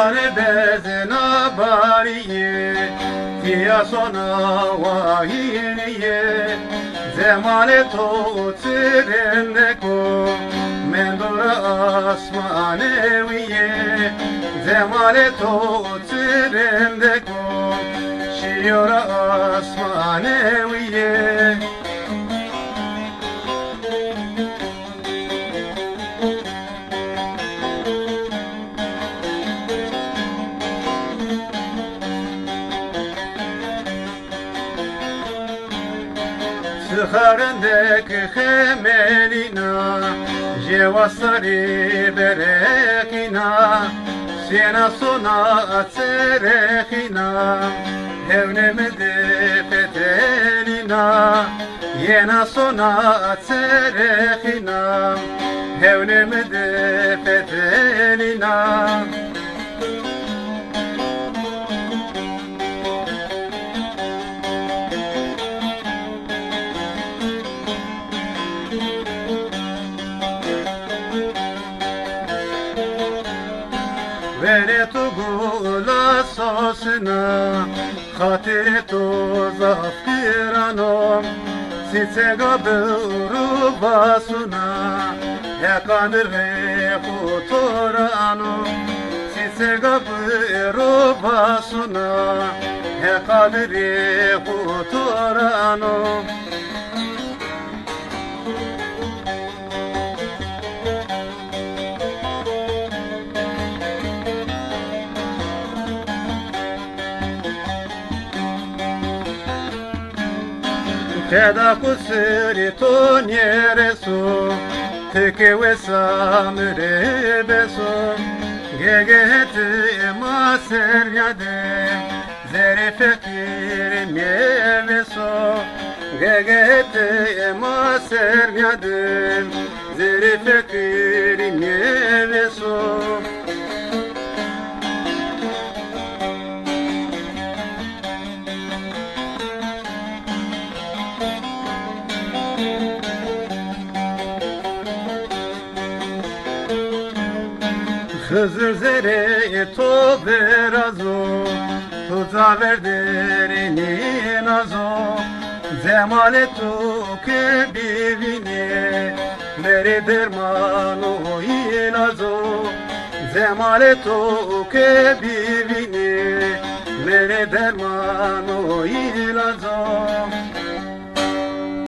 Zare bezena bariye Tiya sona vahiniye Zemale to tirende ko Mendora asmaneviye Zemale to tirende ko Şiyora asmaneviye Sıharındaki hemelina Jevasari berekina Sena sona terehina Hevnemedi fetelina Yena sona terehina Hevnemedi fetelina Vere tu gula sosna Khatire tu zafirano Sitse gaburu basuna Yakanır ve kuturano Sitse gaburu basuna Yakanır ve kuturano Teda kusiri to nyereso Teke wesa mürebeso Gegeheti ema seryade Zeri fekir myeveso Gegeheti ema seryade Zeri fekir myeveso Hızır zere to berazo Tuza verderini nazo Zemale tu ke bivine Mere dermano inazo Zemale tu ke bivine Mere dermano inazo